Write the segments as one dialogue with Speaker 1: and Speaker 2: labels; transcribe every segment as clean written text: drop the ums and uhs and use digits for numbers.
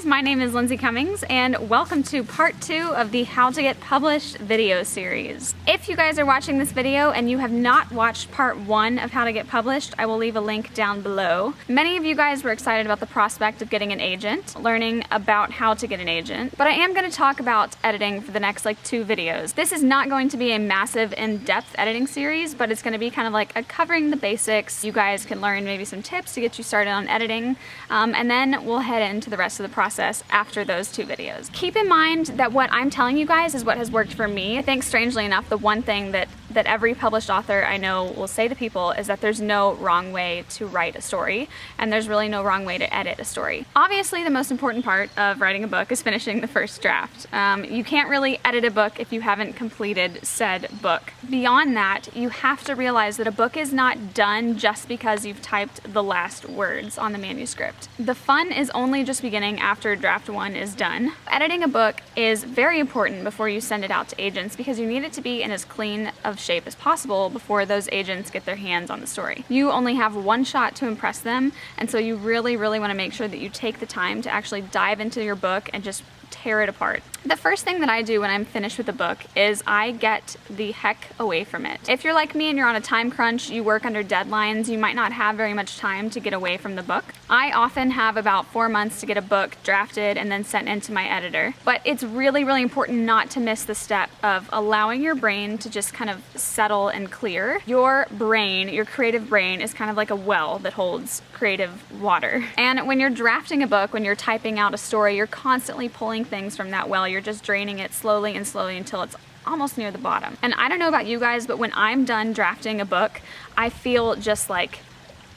Speaker 1: My name is Lindsay Cummings, and welcome to part 2 of the How to Get Published video series. If you guys are watching this video and you have not watched part 1 of How to Get Published, I will leave a link down below. Many of you guys were excited about the prospect of getting an agent, learning about how to get an agent, but I am going to talk about editing for the next 2 videos. This is not going to be a massive in-depth editing series, but it's going to be kind of like a covering the basics. You guys can learn maybe some tips to get you started on editing, and then we'll head into the rest of the process after those 2 videos. Keep in mind that what I'm telling you guys is what has worked for me. I think, strangely enough, the one thing that every published author I know will say to people is that there's no wrong way to write a story, and there's really no wrong way to edit a story. Obviously, the most important part of writing a book is finishing the first draft. You can't really edit a book if you haven't completed said book. Beyond that, you have to realize that a book is not done just because you've typed the last words on the manuscript. The fun is only just beginning after draft 1 is done. Editing a book is very important before you send it out to agents because you need it to be in as clean of shape as possible before those agents get their hands on the story. You only have one shot to impress them, and so you really want to make sure that you take the time to actually dive into your book and just tear it apart. The first thing that I do when I'm finished with a book is I get the heck away from it. If you're like me and you're on a time crunch, you work under deadlines, you might not have very much time to get away from the book. I often have about 4 months to get a book drafted and then sent into my editor. But it's really important not to miss the step of allowing your brain to just kind of settle and clear. Your brain, your creative brain, is kind of like a well that holds creative water. And when you're drafting a book, when you're typing out a story, you're constantly pulling things from that well. You're just draining it slowly until it's almost near the bottom. And I don't know about you guys, but when I'm done drafting a book, I feel just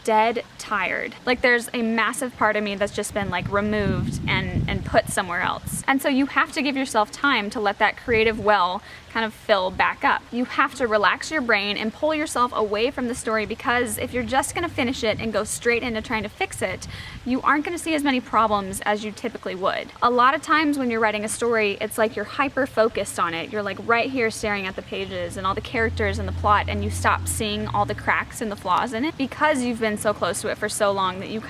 Speaker 1: dead tired. There's a massive part of me that's just been removed and put somewhere else. And so you have to give yourself time to let that creative well kind of fill back up. You have to relax your brain and pull yourself away from the story, because if you're just going to finish it and go straight into trying to fix it, you aren't going to see as many problems as you typically would. A lot of times when you're writing a story, it's like you're hyper focused on it. You're right here staring at the pages and all the characters and the plot, and you stop seeing all the cracks and the flaws in it because you've been so close to it for so long that you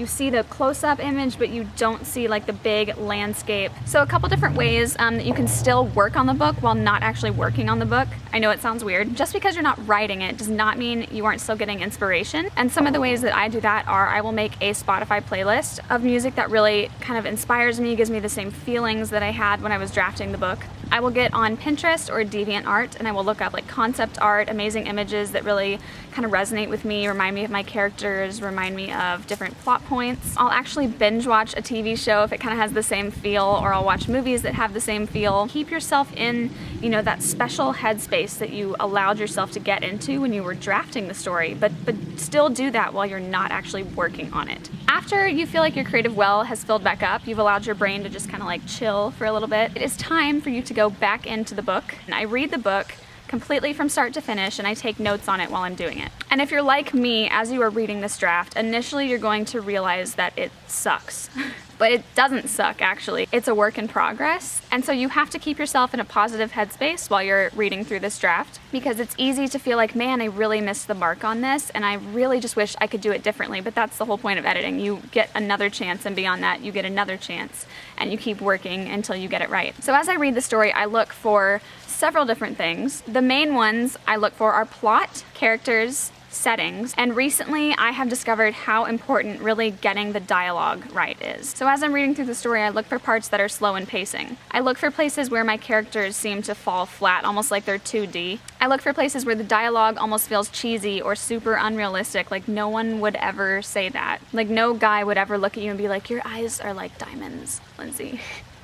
Speaker 1: see the close-up image, but you don't see the big landscape. So a couple different ways that you can still work on the book while not actually working on the book. I know it sounds weird. Just because you're not writing it does not mean you aren't still getting inspiration. And some of the ways that I do that are I will make a Spotify playlist of music that really kind of inspires me, gives me the same feelings that I had when I was drafting the book. I will get on Pinterest or DeviantArt and I will look up concept art, amazing images that really kind of resonate with me, remind me of my characters, remind me of different plot points. I'll actually binge watch a TV show if it kind of has the same feel, or I'll watch movies that have the same feel. Keep yourself in, that special headspace that you allowed yourself to get into when you were drafting the story, but still do that while you're not actually working on it. After you feel like your creative well has filled back up, you've allowed your brain to just kind of chill for a little bit, it is time for you to go back into the book. And I read the book completely from start to finish, and I take notes on it while I'm doing it. And if you're like me, as you are reading this draft, initially you're going to realize that it sucks. But it doesn't suck, actually. It's a work in progress. And so you have to keep yourself in a positive headspace while you're reading through this draft, because it's easy to feel man, I really missed the mark on this, and I really just wish I could do it differently. But that's the whole point of editing. You get another chance, and beyond that, you get another chance, and you keep working until you get it right. So as I read the story, I look for several different things. The main ones I look for are plot, characters, settings, and recently I have discovered how important really getting the dialogue right is. So as I'm reading through the story, I look for parts that are slow in pacing. I look for places where my characters seem to fall flat, almost like they're 2D. I look for places where the dialogue almost feels cheesy or super unrealistic, no one would ever say that. No guy would ever look at you and be like, your eyes are like diamonds, Lindsay.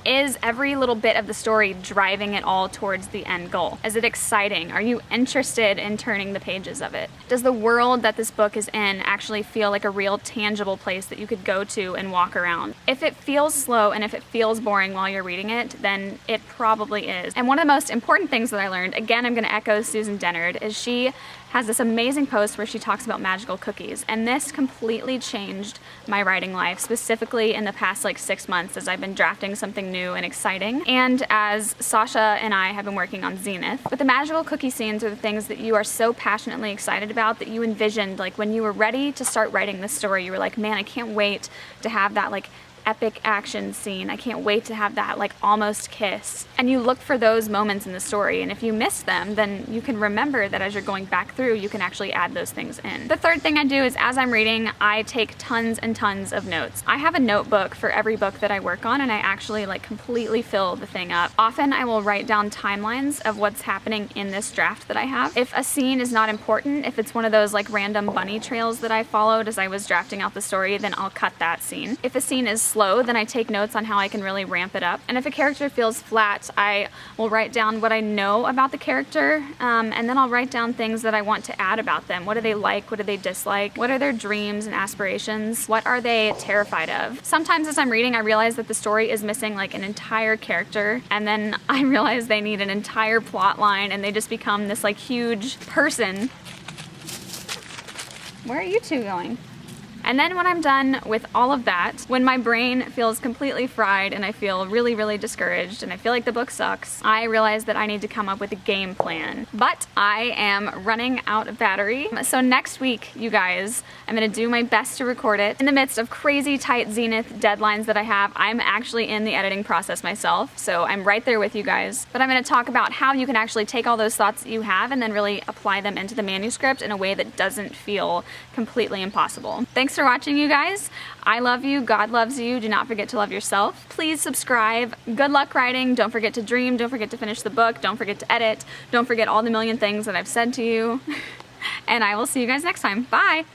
Speaker 1: Is every little bit of the story driving it all towards the end goal? Is it exciting? Are you interested in turning the pages of it? Does the world that this book is in actually feel like a real tangible place that you could go to and walk around? If it feels slow and if it feels boring while you're reading it, then it probably is. And one of the most important things that I learned, again, I'm going to echo Susan Dennard, is she has this amazing post where she talks about magical cookies, and this completely changed my writing life, specifically in the past like 6 months as I've been drafting something new and exciting, and as Sasha and I have been working on Zenith. But the magical cookie scenes are the things that you are so passionately excited about that you envisioned, like when you were ready to start writing this story, you were like, man, I can't wait to have that like epic action scene. I can't wait to have that like almost kiss. And you look for those moments in the story, and if you miss them, then you can remember that as you're going back through, you can actually add those things in. The third thing I do is as I'm reading, I take tons and tons of notes. I have a notebook for every book that I work on, and I actually like completely fill the thing up. Often I will write down timelines of what's happening in this draft that I have. If a scene is not important, if it's one of those like random bunny trails that I followed as I was drafting out the story, then I'll cut that scene. If a scene is slow, then I take notes on how I can really ramp it up. And if a character feels flat, I will write down what I know about the character, and then I'll write down things that I want to add about them. What do they like? What do they dislike? What are their dreams and aspirations? What are they terrified of? Sometimes as I'm reading, I realize that the story is missing like an entire character, and then I realize they need an entire plot line, and they just become this like huge person. Where are you two going? And then when I'm done with all of that, when my brain feels completely fried and I feel really, really discouraged and I feel like the book sucks, I realize that I need to come up with a game plan. But I am running out of battery. So next week, you guys, I'm gonna do my best to record it. In the midst of crazy tight Zenith deadlines that I have, I'm actually in the editing process myself, so I'm right there with you guys. But I'm gonna talk about how you can actually take all those thoughts that you have and then really apply them into the manuscript in a way that doesn't feel completely impossible. Thanks for watching, you guys. I love you. God loves you. Do not forget to love yourself. Please subscribe. Good luck writing. Don't forget to dream. Don't forget to finish the book. Don't forget to edit. Don't forget all the million things that I've said to you. And I will see you guys next time. Bye.